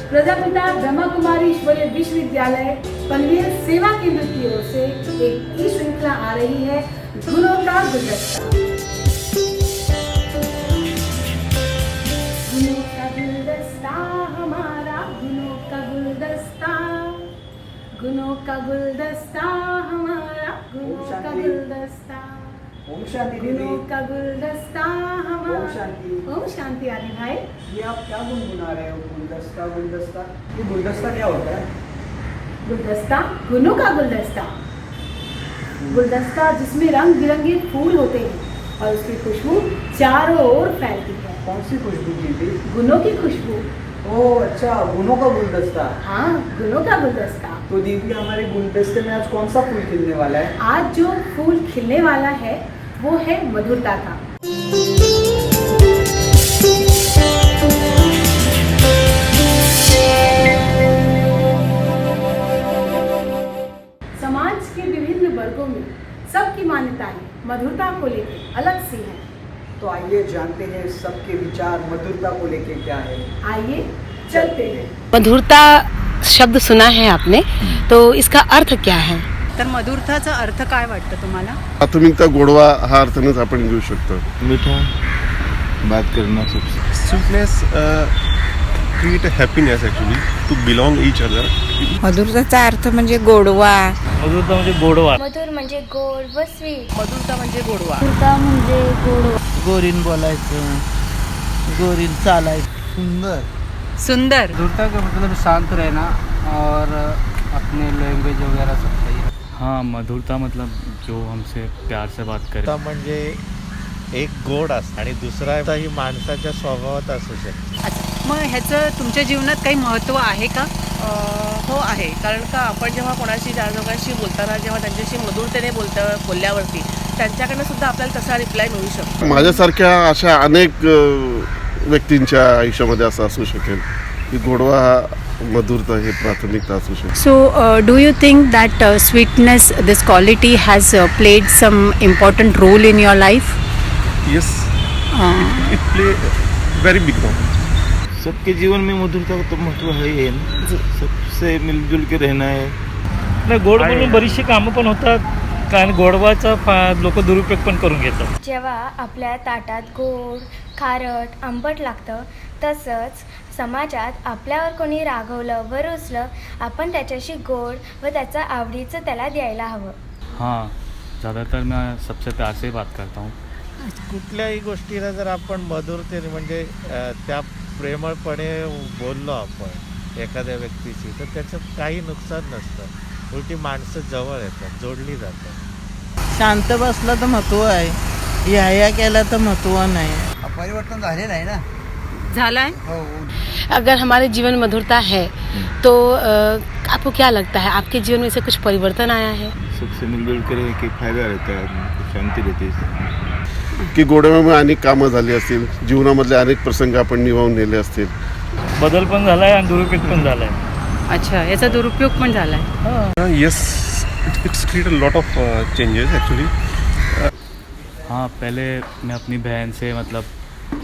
प्रजापिता ब्रह्मा कुमारी ईश्वरीय विश्वविद्यालय पनवेल सेवा केंद्र की ओर से एक ई श्रृंखला आ रही है, गुणों का गुलदस्ता। गुणों का गुलदस्ता हमारा, गुणों का गुलदस्ता, गुणों का गुलदस्ता हमारा, गुणों का गुलदस्ता। ओम शांति दीदी। गुणों का गुलदस्ता हमारा। ओम शांति। ओम शांति आदि भाई। ये आप क्या गुनगुना रहे हो? गुलदस्ता गुलदस्ता, ये गुलदस्ता क्या होता है? गुलदस्ता, गुणों का गुलदस्ता। गुलदस्ता जिसमें रंग बिरंगे फूल होते हैं और उसकी खुशबू चारों ओर फैलती है। कौन सी खुशबू दीदी? गुणों की खुशबू। ओह अच्छा, गुणों का गुलदस्ता। हाँ, गुणों का गुलदस्ता। तो दीदी हमारे गुलदस्ते में आज कौन सा फूल खिलने वाला है? आज जो फूल खिलने वाला है वो है मधुरता का। समाज के विभिन्न वर्गों में सबकी मान्यताएं मधुरता को लेकर अलग सी हैं। तो आइए जानते हैं सबके विचार मधुरता को लेके क्या है। आइए चलते हैं। मधुरता शब्द सुना है आपने, तो इसका अर्थ क्या है? तर मधुरताचा अर्थ काय वाटतं तुम्हाला? प्राथमिकता गोडवा हा अर्थानेच आपण घेऊ शकतो. मीठा बात करना सबसे sweetness create a happiness actually to belong each other. मधुरताचा अर्थ म्हणजे गोडवा. मधुरता म्हणजे गोडवा. मधुर म्हणजे गोड व स्वीट. मधुरता म्हणजे गोडवा. मधुरता म्हणजे गोडवा. गोरीन बोलायचं, गोरीन चालायचं. सुंदर. सुंदर. मधुरता का मतलब शांत रहना और अपने लैंग्वेज वगैरह सब सही है. हाँ, मधुरता मतलब जो हमसे प्यार से बात करे. म्हणजे एक गोड असतं आणि दुसरा ही माणसाच्या स्वभावात असू शकते. अच्छा, मग ह्याचं तुमच्या जीवनात काही महत्त्व आहे का? हो आहे, कारण का आपण जेव्हा कोणाशी लोकांशी बोलताना जेव्हा त्यांच्याशी मधुरतेने बोलल्यावरती त्यांच्याकडनं सुद्धा आपल्याला तसा रिप्लाय मिळू शकतो. माझ्यासारख्या अशा अनेक व्यक्तींच्या आयुष्यामध्ये असं असू शकेल की गोडवा मधुरता हे प्राथमिकता असू शकते. So do you think that sweetness, this quality has played some important role in your life? Yes, it play very big role. सबके जीवन में मधुरता का तो महत्व है ही ना. सबसे मिलजुल के रहना है. नाही, गोड बोलून बरीचशी कामं पण होतात, कारण गोडवाचा लोक दुरुपयोग पण करून घेतात. जेव्हा आपल्या ताटात गोड, खारट, आंबट लागतं, तसंच समाजात आपल्यावर कोणी रागवलं व रुसलं, आपण त्याच्याशी गोड व त्याचा आवडीचं त्याला द्यायला हवं. हाँ, ज़्यादातर मैं सबसे प्यार से बात करता हूँ. कुठल्याही गोष्टीला जर आपण मधुरतेने म्हणजे त्या प्रेमळपणे बोललो आपण एखाद्या व्यक्तीशी, तर त्याचं काही नुकसान नसतं. उलटी माणसं जवळ येतात, जोडली जातात. शांत बसलं तर महत्व आहे, या केलं तर महत्व नाही. परिवर्तन झालेलं आहे ना. झालाय. अगर हमारे जीवन में मधुरता है तो आपको क्या लगता है, आपके जीवन में से कुछ परिवर्तन आया है? सबसे मिलजुल के रह के फायदा रहता है, शांती रहती है. की गोडव्यामुळे अनेक कामं झाली असतील, जीवनामधले अनेक प्रसंग आपण निभावून नेले असतील. बदल पण झालाय आणि दुरुपयोग पण झालाय. अच्छा, याचा दुरुपयोग पण झालाय. Yes, it's created a lot of changes actually. हाँ, पहले मैं अपनी बहन से मतलब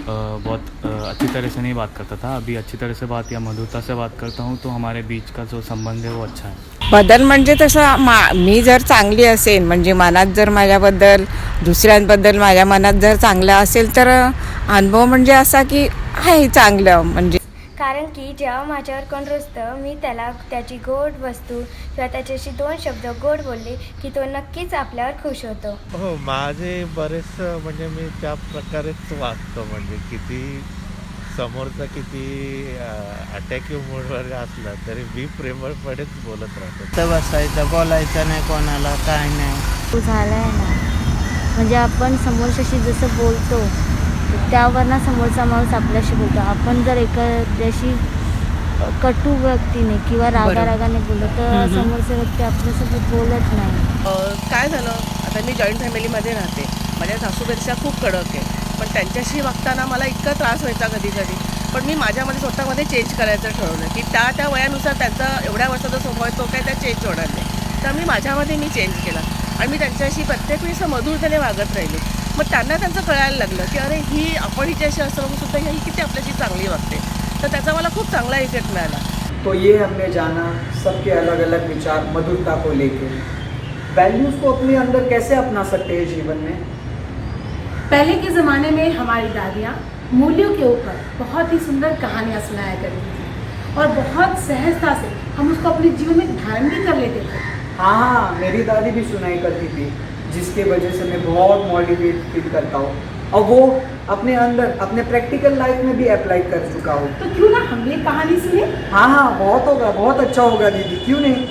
बहुत अच्छी तरह से नहीं बात करता था. अभी अच्छी तरह से बात या मधुरता से बात करता हूँ, तो हमारे बीच का जो संबंध है वो अच्छा है. बदल म्हणजे तसं मी जर चांगली असेल, म्हणजे मनात जर माझ्याबद्दल, दुसऱ्यांबद्दल माझ्या मनात जर चांगलं असेल, तर अनुभव म्हणजे असा की आहे चांगलं. म्हणजे कारण की जेव्हा माझ्यावर कोण रुसतं, मी त्याला त्याची गोड वस्तू किंवा त्याच्याशी 2 शब्द गोड बोलले की तो नक्कीच आपल्यावर खुश होतो. हो, माझे बरेच म्हणजे मी त्या प्रकारेच वागतो. म्हणजे किती समोरचा किती अटॅकिव्ह मूडवर असला तरी मी प्रेमळपणेच बोलत राहतो. तर बसायचं, बोलायचं नाही कोणाला, काय नाही. झालाय ना, म्हणजे आपण समोरच्याशी जसं बोलतो त्यावरनं समोरचा माणूस आपल्याशी बोलतो. आपण जर एखाद्याशी कटू व्यक्तीने किंवा रागाने बोललो तर समोरचा व्यक्ती आपल्यासोबत बोलत नाही. काय झालं, आता मी जॉईंट फॅमिलीमध्ये राहते. माझ्या सासूपेक्षा खूप कडक आहे, पण त्यांच्याशी वागताना मला इतका त्रास व्हायचा कधी कधी. पण मी माझ्यामध्ये स्वतःमध्ये चेंज करायचं ठरवलं की त्या वयानुसार त्यांचा एवढ्या वर्षाचा स्वभाव आहे तो काय त्या चेंज होणार नाही. तर मी माझ्यामध्ये चेंज केला आणि मी त्यांच्याशी प्रत्येक वेळेस मधुरतेने वागत राहिले. मग त्यांना त्यांचं कळायला लागलं की अरे ही आपण हिच्याशी असं सुद्धा ही किती आपल्याशी चांगली वागते. तर त्याचा मला खूप चांगला इफेक्ट मिळाला. तो ये हमने जाना सबके अलग अलग विचार मधुरता को लेके। वैल्यूज़ को अपने अंदर कैसे अपना सकते हैं जीवन में? पहले के ज़माने में हमारी दादियाँ मूल्यों के ऊपर बहुत ही सुंदर कहानियाँ सुनाया करती थी और बहुत सहजता से हम उसको अपने जीवन में धारण भी कर लेते थे। हाँ, मेरी दादी भी सुनाई करती थी, जिसके वजह से मैं बहुत मोटिवेट फील करता हूँ और वो अपने अंदर अपने प्रैक्टिकल लाइफ में भी अप्लाई कर चुका हूँ। तो क्यों ना हम ये कहानी सुने? हाँ, बहुत होगा, बहुत अच्छा होगा दीदी, क्यों नहीं।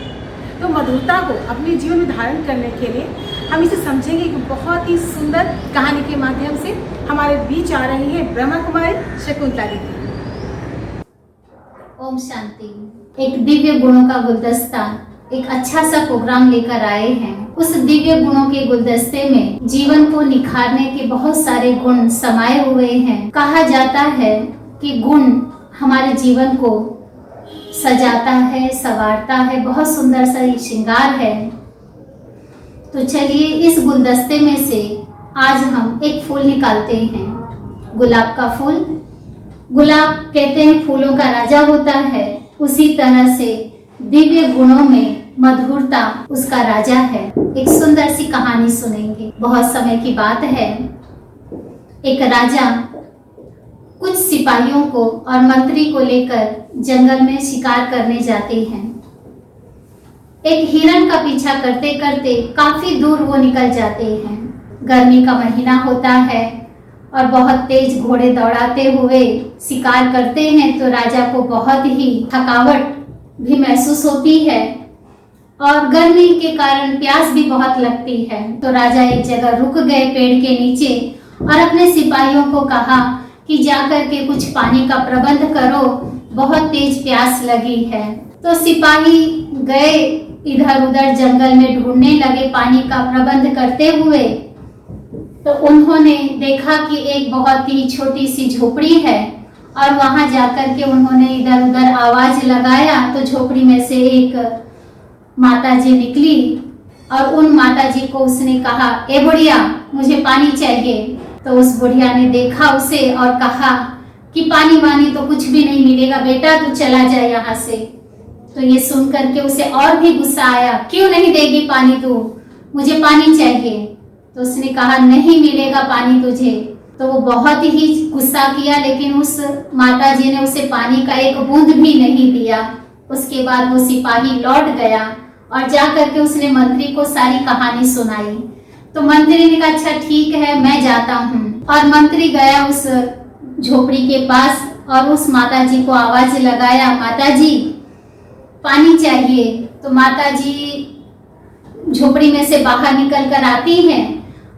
तो मधुरता को अपने जीवन में धारण करने के लिए हम इसे समझेंगे कि बहुत ही सुंदर कहानी के माध्यम से हमारे बीच आ रही है ब्रह्मा कुमारी शकुंतला दीदी। ओम शांति। एक दिव्य गुणों का गुलदस्ता एक अच्छा सा प्रोग्राम लेकर आए हैं। उस दिव्य गुणों के गुलदस्ते में जीवन को निखारने के बहुत सारे गुण समाये हुए हैं। कहा जाता है कि गुण हमारे जीवन को सजाता है, संवारता है, बहुत सुंदर सा श्रृंगार है। तो चलिए इस गुलदस्ते में से आज हम एक फूल निकालते हैं, गुलाब का फूल। गुलाब कहते हैं फूलों का राजा होता है, उसी तरह से दिव्य गुणों में मधुरता उसका राजा है। एक सुंदर सी कहानी सुनेंगे। बहुत समय की बात है, एक राजा कुछ सिपाहियों को और मंत्री को लेकर जंगल में शिकार करने जाते हैं। एक हिरण का पीछा करते करते काफी दूर वो निकल जाते हैं। गर्मी का महीना होता है और बहुत तेज घोड़े दौड़ाते हुए शिकार करते हैं, तो राजा को बहुत ही थकावट भी महसूस होती है और गर्मी के कारण प्यास भी बहुत लगती है। तो राजा एक जगह रुक गए पेड़ के नीचे और अपने सिपाहियों को कहा कि जाकर के कुछ पानी का प्रबंध करो, बहुत तेज प्यास लगी है। तो सिपाही गए इधर उधर जंगल में ढूंढने लगे पानी का प्रबंध करते हुए। तो उन्होंने देखा कि एक बहुत ही छोटी सी झोपड़ी है और वहां जाकर के उन्होंने इधर उधर आवाज लगाया तो झोपड़ी में से एक माता जी निकली और उन माता जी को उसने कहा, ए बुढ़िया मुझे पानी चाहिए। तो उस बुढ़िया ने देखा उसे और कहा कि पानी वानी तो कुछ भी नहीं मिलेगा बेटा, तू चला जाए यहाँ से। तो ये सुन करके उसे और भी गुस्सा आया, क्यों नहीं देगी पानी तू, मुझे पानी चाहिए। तो उसने कहा नहीं मिलेगा पानी तुझे। तो वो बहुत ही गुस्सा किया, लेकिन उस माता जी ने उसे पानी का एक बूंद भी नहीं दिया। उसके बाद वो सिपाही लौट गया और जा करके उसने मंत्री को सारी कहानी सुनाई। तो मंत्री ने कहा अच्छा ठीक है मैं जाता हूँ। और मंत्री गया उस झोपड़ी के पास और उस माता जी को आवाज लगाया, माता जी पानी चाहिए। तो माता जी झोपड़ी में से बाहर निकल कर आती हैं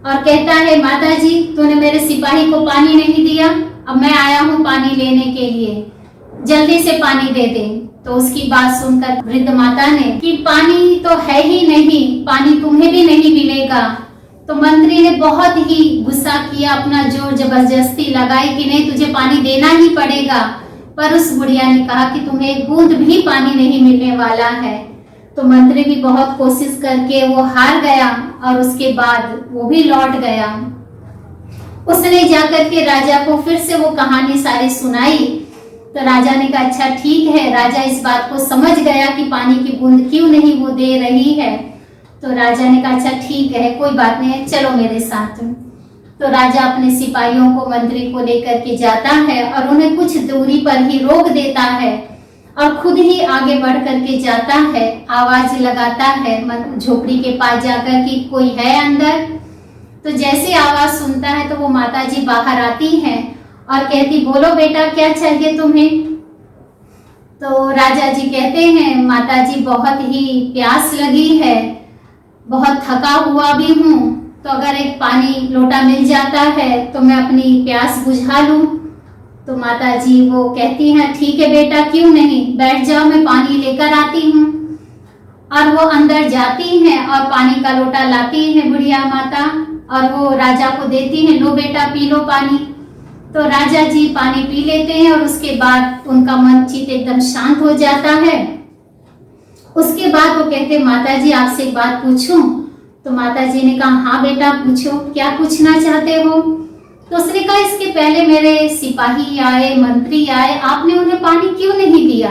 और कहता है, माता जी तूने मेरे सिपाही को पानी नहीं दिया, अब मैं आया हूँ पानी लेने के लिए, जल्दी से पानी दे दे। तो उसकी बात सुनकर वृद्ध माता ने कि पानी तो है ही नहीं, पानी तुम्हें भी नहीं मिलेगा। तो मंत्री ने बहुत ही गुस्सा किया, अपना जोर जबरदस्ती लगाई कि नहीं तुझे पानी देना ही पड़ेगा। पर उस बुढ़िया ने कहा कि तुम्हें एक बूंद भी पानी नहीं मिलने वाला है। तो मंत्री भी बहुत कोशिश करके वो हार गया और उसके बाद वो भी लौट गया। उसने जाकर के राजा को फिर से वो कहानी सारी सुनाई। तो राजा ने कहा अच्छा ठीक है। राजा इस बात को समझ गया कि पानी की बूंद क्यों नहीं वो दे रही है। तो राजा ने कहा अच्छा ठीक है कोई बात नहीं है, चलो मेरे साथ। तो राजा अपने सिपाहियों को मंत्री को लेकर के जाता है और उन्हें कुछ दूरी पर ही रोक देता है और खुद ही आगे बढ़ करके जाता है, आवाज लगाता है झोपड़ी के पास जाकर कि कोई है अंदर। तो जैसे आवाज सुनता है तो वो माता जी बाहर आती हैं और कहती बोलो बेटा क्या चाहिए तुम्हें। तो राजा जी कहते हैं माता जी बहुत ही प्यास लगी है, बहुत थका हुआ भी हूँ, तो अगर एक पानी लोटा मिल जाता है तो मैं अपनी प्यास बुझा लूं। तो माता जी वो कहती हैं ठीक है बेटा क्यों नहीं, बैठ जाओ मैं पानी लेकर आती हूँ। और वो अंदर जाती हैं और पानी का लोटा लाती हैं बुढ़िया माता और वो राजा को देती हैं, लो बेटा पी लो पानी। तो राजा जी पानी पी लेते हैं और उसके बाद उनका मन चित्त एकदम शांत हो जाता है। उसके बाद वो कहते माता जी आपसे एक बात पूछूं। तो माता जी ने कहा हाँ बेटा पूछो, क्या पूछना चाहते हो। तो उसने कहा इसके पहले मेरे सिपाही आए, मंत्री आए, आपने उन्हें पानी क्यों नहीं दिया।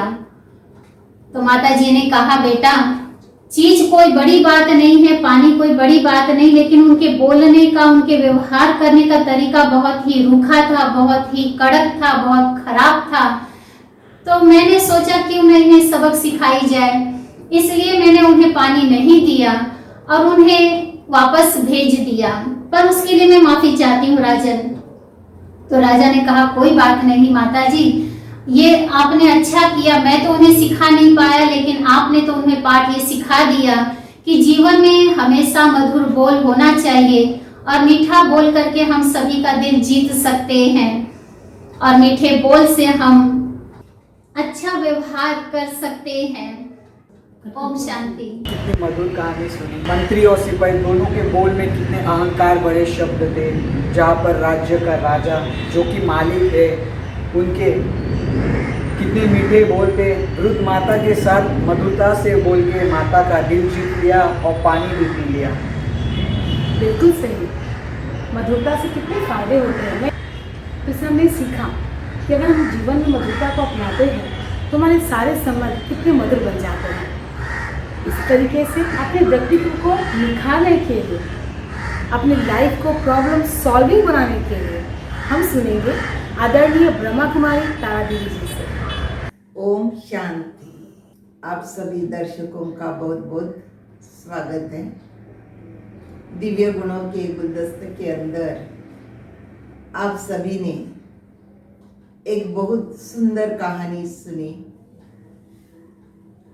तो माता जी ने कहा, बेटा चीज कोई बड़ी बात नहीं है, पानी कोई बड़ी बात नहीं, लेकिन उनके बोलने का, उनके व्यवहार करने का तरीका बहुत ही रूखा था, बहुत ही कड़क था, बहुत खराब था। तो मैंने सोचा क्यों ना इन्हें सबक सिखाई जाए, इसलिए मैंने उन्हें पानी नहीं दिया और उन्हें वापस भेज दिया। पर उसके लिए मैं माफी चाहती हूँ राजन। तो राजा ने कहा, कोई बात नहीं माता जी, ये आपने अच्छा किया, मैं तो उन्हें सिखा नहीं पाया, लेकिन आपने तो उन्हें पाठ ये सिखा दिया कि जीवन में हमेशा मधुर बोल होना चाहिए और मीठा बोल करके हम सभी का दिल जीत सकते हैं और मीठे बोल से हम अच्छा व्यवहार कर सकते हैं। ओम शांति। कितनी मधुर कहानी सुनी। मंत्री और सिपाही दोनों के बोल में कितने अहंकार भरे शब्द थे। जहाँ पर राज्य का राजा जो कि मालिक है, उनके कितने मीठे बोल थे। वृद्ध माता के साथ मधुरता से बोल के माता का दिल जीत लिया और पानी भी पी लिया। बिल्कुल सही। मधुरता से कितने फायदे होते हैं। तो इससे हमने सीखा कि अगर हम जीवन में मधुरता को अपनाते हैं तो हमारे सारे संबंध कितने मधुर बन जाते हैं। इस तरीके से अपने व्यक्तित्व को निखारने के लिए, अपनी लाइफ को प्रॉब्लम सॉल्विंग बनाने के लिए हम सुनेंगे आदरणीय ब्रह्मा कुमारी तारा देवी जी से। ओम शांति। आप सभी दर्शकों का बहुत बहुत स्वागत है। दिव्य गुणों के गुलदस्ते के अंदर आप सभी ने एक बहुत सुंदर कहानी सुनी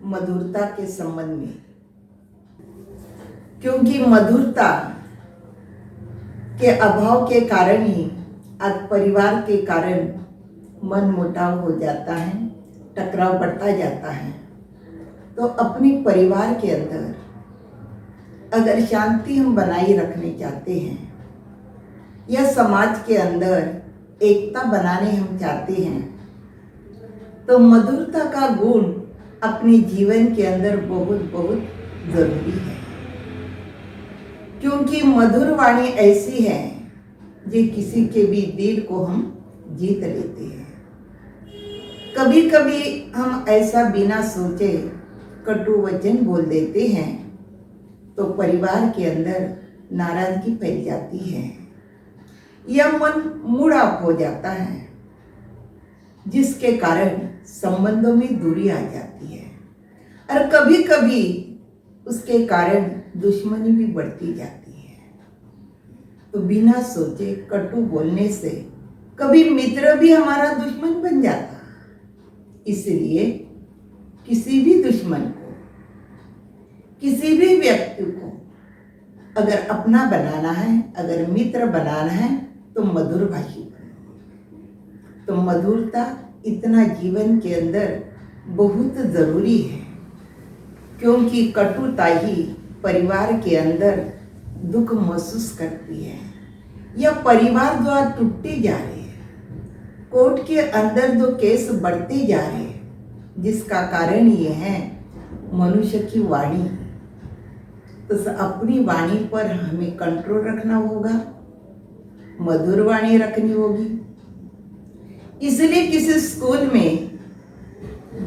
मधुरता के संबंध में, क्योंकि मधुरता के अभाव के कारण ही आज परिवार के कारण मन मुटाव हो जाता है, टकराव बढ़ता जाता है। तो अपने परिवार के अंदर अगर शांति हम बनाए रखने चाहते हैं या समाज के अंदर एकता बनाने हम चाहते हैं, तो मधुरता का गुण अपने जीवन के अंदर बहुत बहुत जरूरी है। क्योंकि मधुर वाणी ऐसी है जो किसी के भी दिल को हम जीत लेते हैं। कभी कभी हम ऐसा बिना सोचे कटु वचन बोल देते हैं तो परिवार के अंदर नाराजगी फैल जाती है या मन मूड ऑफ हो जाता है, जिसके कारण संबंधों में दूरी आ जाती है और कभी कभी उसके कारण दुश्मनी भी बढ़ती जाती है। तो बिना सोचे कटु बोलने से कभी मित्र भी हमारा दुश्मन बन जाता। इसलिए किसी भी दुश्मन को, किसी भी व्यक्ति को अगर अपना बनाना है, अगर मित्र बनाना है तो मधुर भाषी बनो। तो मधुरता इतना जीवन के अंदर बहुत जरूरी है, क्योंकि कटुता ही परिवार के अंदर दुख महसूस करती है या परिवार द्वारा टूटते जा रहे हैं। कोर्ट के अंदर जो केस बढ़ते जा रहे हैं, जिसका कारण ये है मनुष्य की वाणी। तो अपनी वाणी पर हमें कंट्रोल रखना होगा, मधुर वाणी रखनी होगी। इसलिए किसी स्कूल में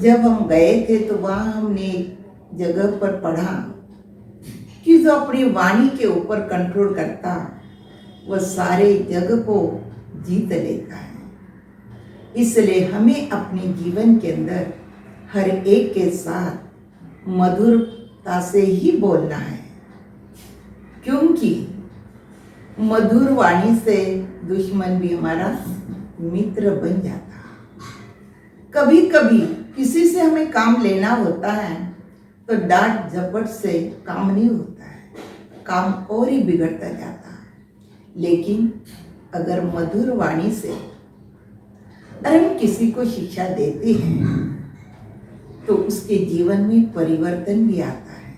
जब हम गए थे तो वहाँ हमने जगह पर पढ़ा कि जो अपनी वाणी के ऊपर कंट्रोल करता वह सारे जग को जीत लेता है। इसलिए हमें अपने जीवन के अंदर हर एक के साथ मधुरता से ही बोलना है, क्योंकि मधुर वाणी से दुश्मन भी हमारा मित्र बन जाता। कभी कभी किसी से हमें काम लेना होता है तो डांट झपट से काम नहीं होता है, काम और ही बिगड़ता जाता। लेकिन अगर मधुर वाणी से अगर हम किसी को शिक्षा देते हैं तो उसके जीवन में परिवर्तन भी आता है।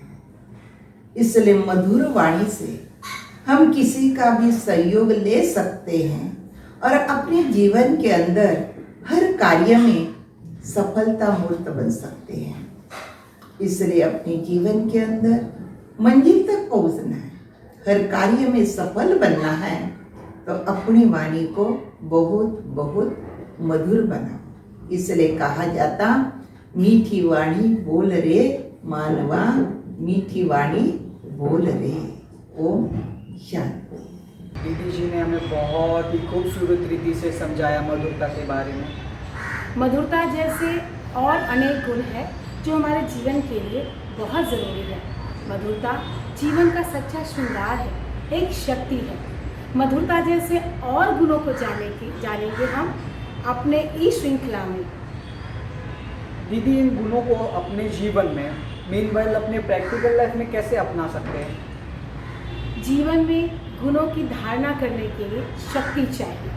इसलिए मधुर वाणी से हम किसी का भी सहयोग ले सकते हैं और अपने जीवन के अंदर हर कार्य में सफलता मूर्त बन सकते हैं। इसलिए अपने जीवन के अंदर मंजिल तक पहुंचना है, हर कार्य में सफल बनना है, तो अपनी वाणी को बहुत बहुत मधुर बनाओ। इसलिए कहा जाता मीठी वाणी बोल रे मानवा, मीठी वाणी बोल रे। ओम शांति। दीदी जी ने हमें बहुत ही खूबसूरत रीति से समझाया मधुरता के बारे में। मधुरता जैसे और अनेक गुण है जो हमारे जीवन के लिए बहुत ज़रूरी है। मधुरता जीवन का सच्चा श्रृंगार है, एक शक्ति है। मधुरता जैसे और गुणों को जानेंगे हम अपने इस श्रृंखला में। दीदी, इन गुणों को अपने जीवन में मीनवाइल अपने प्रैक्टिकल लाइफ में कैसे अपना सकते हैं? जीवन में गुणों की धारणा करने के लिए शक्ति चाहिए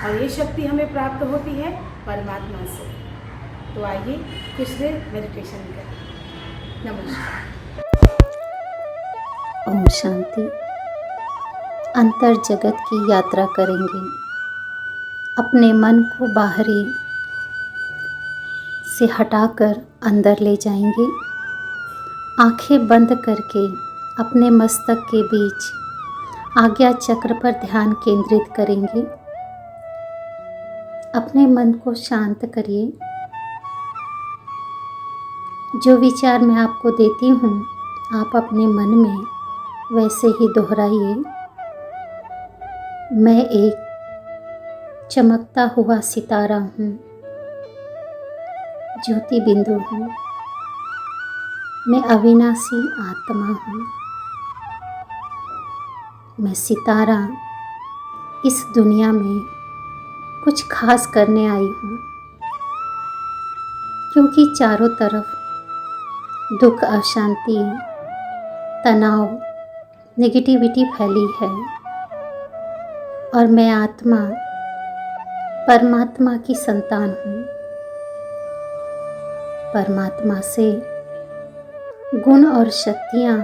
और ये शक्ति हमें प्राप्त होती है परमात्मा से। तो आइए कुछ देर मेडिटेशन करें। नमस्कार। ओम शांति। अंतर जगत की यात्रा करेंगे। अपने मन को बाहरी से हटाकर अंदर ले जाएंगे। आंखें बंद करके अपने मस्तक के बीच आज्ञा चक्र पर ध्यान केंद्रित करेंगे। अपने मन को शांत करिए। जो विचार मैं आपको देती हूँ आप अपने मन में वैसे ही दोहराइए। मैं एक चमकता हुआ सितारा हूँ, ज्योति बिंदु हूँ। मैं अविनाशी आत्मा हूँ। मैं सितारा इस दुनिया में कुछ खास करने आई हूँ, क्योंकि चारों तरफ दुख, अशांति, तनाव, नेगेटिविटी फैली है और मैं आत्मा परमात्मा की संतान हूँ। परमात्मा से गुण और शक्तियाँ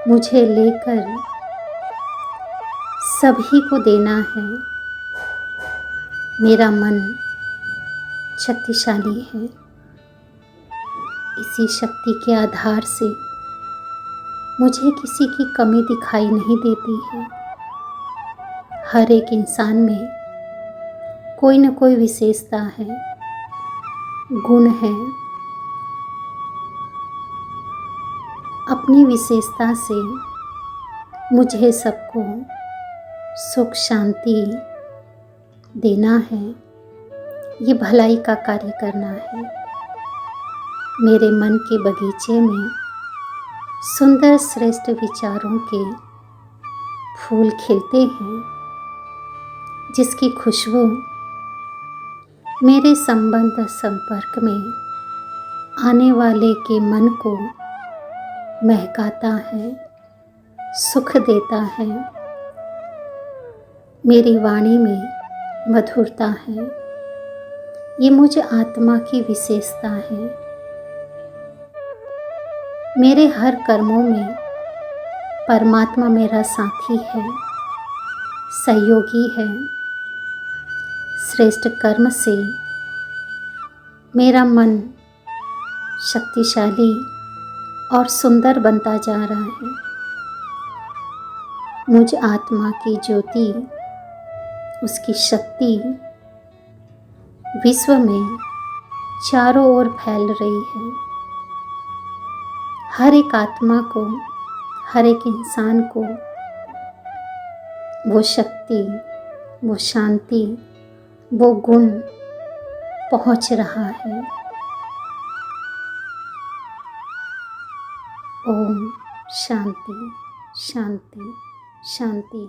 मुझे लेकर सभी को देना है। मेरा मन शक्तिशाली है। इसी शक्ति के आधार से मुझे किसी की कमी दिखाई नहीं देती है। हर एक इंसान में कोई न कोई विशेषता है, गुण है। अपनी विशेषता से मुझे सबको सुख शांति देना है, ये भलाई का कार्य करना है। मेरे मन के बगीचे में सुंदर श्रेष्ठ विचारों के फूल खिलते हैं, जिसकी खुशबू मेरे संबंध संपर्क में आने वाले के मन को महकाता है, सुख देता है। मेरी वाणी में मधुरता है, ये मुझ आत्मा की विशेषता है। मेरे हर कर्मों में परमात्मा मेरा साथी है, सहयोगी है। श्रेष्ठ कर्म से मेरा मन शक्तिशाली और सुंदर बनता जा रहा है। मुझ आत्मा की ज्योति, उसकी शक्ति विश्व में चारों ओर फैल रही है। हर एक आत्मा को, हर एक इंसान को वो शक्ति, वो शांति, वो गुण पहुंच रहा है। ओम शांति शांति शांति।